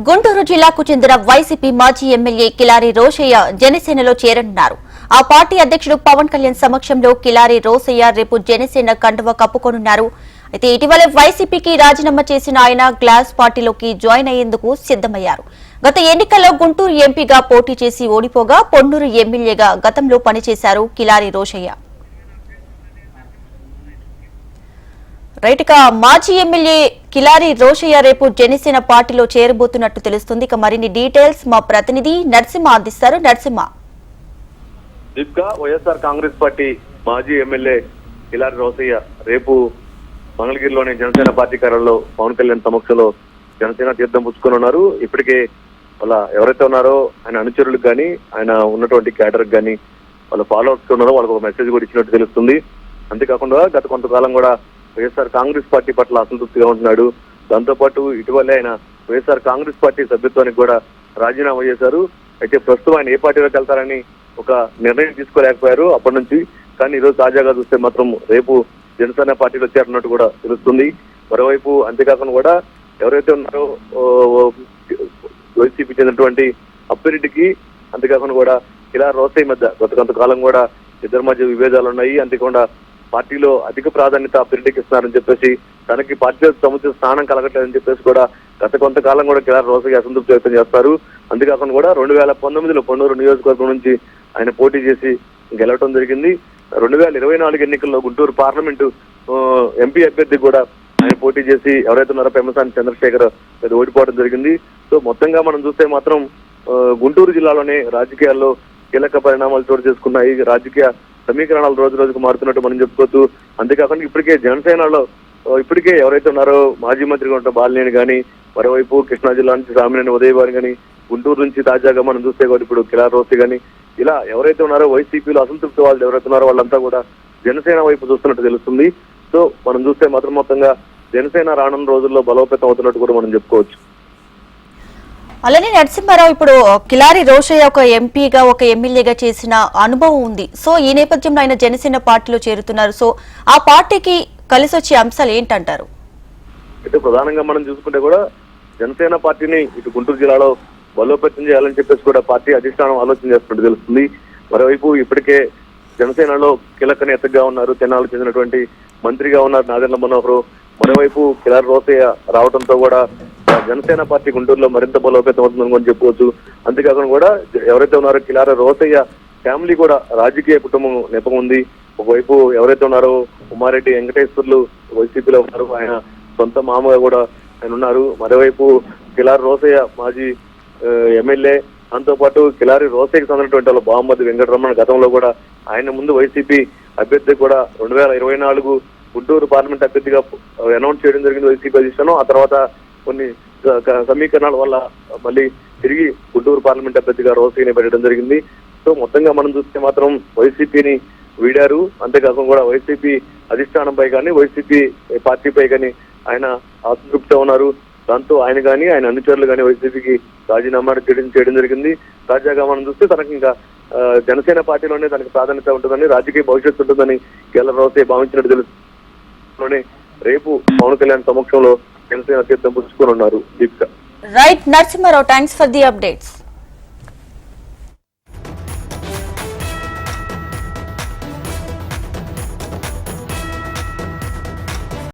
గుంటూరు జిల్లాకు చెందిన వైసీపీ మాజీ ఎమ్మెల్యే కిలారి రోషయ్య జనసేనలో చేరనున్నారు. ఆ పార్టీ అధ్యక్షుడు పవన్ కళ్యాణ్ సమక్షంలో కిలారి రోషయ్య రేపు జనసేన కండువా కప్పుకోనున్నారు. అయితే ఇటీవలే వైసీపీకి రాజీనామా చేసిన ఆయన గ్లాస్ పార్టీలోకి జాయిన్ అయ్యేందుకు సిద్దమయ్యారు. గత ఎన్నికల్లో గుంటూరు ఎంపీగా పోటీ చేసి ఓడిపోగా పొన్నూరు ఎమ్మెల్యేగా గతంలో పనిచేశారు కిలారి రోషయ్య. రైట్, మాజీ ఎమ్మెల్యే కిలారి రోషయ్య రేపు జనసేన పార్టీలో చేరబోతున్నట్టు తెలుస్తుంది. ఇక మరిన్ని డీటెయిల్స్ మా ప్రతినిధి నరసింహ అందిస్తారు. నరసింహ, దీప్గా వైఎస్ఆర్ కాంగ్రెస్ పార్టీ మాజీ ఎమ్మెల్యే కిలారి రోషయ్య రేపు మంగళగిరిలోని జనసేన పార్టీ కార్యాలయంలో పవన్ కళ్యాణ్ సమక్షంలో జనసేన తీర్థం పుచ్చుకొని ఉన్నారు. ఇప్పటికే వాళ్ళ ఎవరైతే ఉన్నారో ఆయన అనుచరులకు కానీ ఆయన ఉన్నటువంటి క్యాడర్ కానీ వాళ్ళ ఫాలోవర్స్ ఉన్నారో వాళ్ళకి ఒక మెసేజ్ కూడా ఇచ్చినట్టు తెలుస్తుంది. అంతేకాకుండా గత కొంతకాలం కూడా వైఎస్ఆర్ కాంగ్రెస్ పార్టీ పట్ల అసంతృప్తిగా ఉంటున్నాడు. దాంతోపాటు ఇటీవలే ఆయన వైఎస్ఆర్ కాంగ్రెస్ పార్టీ సభ్యత్వానికి కూడా రాజీనామా చేశారు. అయితే ప్రస్తుతం ఆయన ఏ పార్టీలోకి వెళ్తారని ఒక నిర్ణయం తీసుకోలేకపోయారు అప్పటి నుంచి. కానీ ఈరోజు తాజాగా చూస్తే మాత్రం రేపు జనసేన పార్టీలో చేరినట్టు కూడా తెలుస్తుంది. మరోవైపు అంతేకాకుండా కూడా ఎవరైతే ఉన్నారో వైసీపీ చెందినటువంటి అప్పిరెడ్డికి అంతేకాకుండా కూడా ఇలా రోసయ్య మధ్య గత కొంతకాలం కూడా ఇద్దరి మధ్య విభేదాలు ఉన్నాయి. అంతేకాకుండా పార్టీలో అధిక ప్రాధాన్యత అప్పిరెడ్డికి ఇస్తున్నారని చెప్పేసి తనకి పార్టీలో సముచిత స్థానం కలగట్లేదని చెప్పేసి కూడా గత కొంతకాలం కూడా కిలారి రోసయ్య అసంతృప్తి వ్యక్తం చేస్తారు. అంతేకాకుండా కూడా 2019లో పొన్నూరు నియోజకవర్గం నుంచి ఆయన పోటీ చేసి గెలవడం జరిగింది. 2024 ఎన్నికల్లో గుంటూరు పార్లమెంటు ఎంపీ అభ్యర్థి కూడా ఆయన పోటీ చేసి ఎవరైతే ఉన్నారో పెమ్మసాని చంద్రశేఖర్ అది ఓడిపోవడం జరిగింది. సో మొత్తంగా మనం చూస్తే మాత్రం గుంటూరు జిల్లాలోనే రాజకీయాల్లో కీలక పరిణామాలు చోటు చేసుకున్నాయి. రాజకీయ సమీకరణాలు రోజు రోజుకు మారుతున్నట్టు మనం చెప్పుకోవచ్చు. అంతేకాకుండా ఇప్పటికే జనసేనలో ఇప్పటికే ఎవరైతే ఉన్నారో మాజీ మంత్రిగా ఉన్న బాలినేని కానీ, మరోవైపు కృష్ణా జిల్లా నుంచి రామినేని ఉదయ్ వారు కానీ, గుంటూరు నుంచి తాజాగా మనం చూస్తే కూడా ఇప్పుడు కిలారి రోషయ్య కానీ, ఇలా ఎవరైతే ఉన్నారో వైసీపీలో అసంతృప్తి వాళ్ళు ఎవరైతే ఉన్నారో వాళ్ళంతా కూడా జనసేన వైపు చూస్తున్నట్టు తెలుస్తుంది. సో మనం చూస్తే మాత్రం మొత్తంగా జనసేన రానున్న రోజుల్లో బలోపేతం అవుతున్నట్టు కూడా మనం చెప్పుకోవచ్చు. అలానే నరసింహారావు, ఇప్పుడు కిలారి రోషయ్య ఒక ఎంపీగా ఒక ఎమ్మెల్యేగా చేసిన అనుభవం ఉంది. సో ఈ నేపథ్యంలో ఆయన జనసేన పార్టీలో చేరుతున్నారు. సో ఆ పార్టీకి కలిసి వచ్చే అంశాలు ఏంటంటారు? అయితే ప్రధానంగా మనం చూసుకుంటే కూడా జనసేన పార్టీని ఇటు గుంటూరు జిల్లాలో బలోపేతం చేయాలని చెప్పేసి కూడా పార్టీ అధిష్టానం ఆలోచన చేస్తున్నట్టు తెలుస్తుంది. మరోవైపు ఇప్పటికే జనసేనలో కీలక నేతగా ఉన్నారు, తెనాలకు చెందినటువంటి మంత్రిగా ఉన్నారు నాదెండ్ల మనోహర్. మరోవైపు కిలారి రోషయ్య రావడంతో కూడా జనసేన పార్టీ గుంటూరులో మరింత బలోపేతం అవుతుందని కూడా చెప్పుకోవచ్చు. అంతేకాకుండా కూడా ఎవరైతే ఉన్నారో కిలారి రోషయ్య ఫ్యామిలీ కూడా రాజకీయ కుటుంబం నెపం ఉంది. ఒకవైపు ఎవరైతే ఉన్నారో ఉమారెడ్డి వెంకటేశ్వర్లు వైసీపీలో ఉన్నారు, ఆయన సొంత మామగా కూడా ఆయన ఉన్నారు. మరోవైపు కిలారి రోషయ్య మాజీ ఎమ్మెల్యే, దాంతో పాటు కిలారి రోషయ్యకి చెందినటువంటి వాళ్ళ బామ్మది వెంకటరమణ గతంలో కూడా ఆయన ముందు వైసీపీ అభ్యర్థి కూడా 2024 గుంటూరు పార్లమెంట్ అభ్యర్థిగా అనౌన్స్ చేయడం జరిగింది వైసీపీ అధిష్టానం. ఆ తర్వాత కొన్ని సమీకరణాల వల్ల మళ్ళీ తిరిగి గుంటూరు పార్లమెంట్ అభ్యర్థిగా రోషయ్యని పెట్టడం జరిగింది. సో మొత్తంగా మనం చూస్తే మాత్రం వైసీపీని వీడారు. అంతేకాకుండా కూడా వైసీపీ అధిష్టానంపై కానీ వైసీపీ పార్టీపై కానీ ఆయన అసంతృప్తిగా ఉన్నారు. దాంతో ఆయన కానీ ఆయన అనుచరులు కానీ వైసీపీకి రాజీనామా చేయడం జరిగింది. తాజాగా మనం చూస్తే తనకి ఇంకా జనసేన పార్టీలోనే తనకి ప్రాధాన్యత ఉంటుందని, రాజకీయ భవిష్యత్తు ఉంటుందని కిలారి రోషయ్య భావించినట్టు తెలుసులోనే రేపు పవన్ కళ్యాణ్ సమక్షంలో జనసేన తీర్థం పుచ్చుకొని ఉన్నారు. Deepika. Right Narasimharao, thanks for the updates.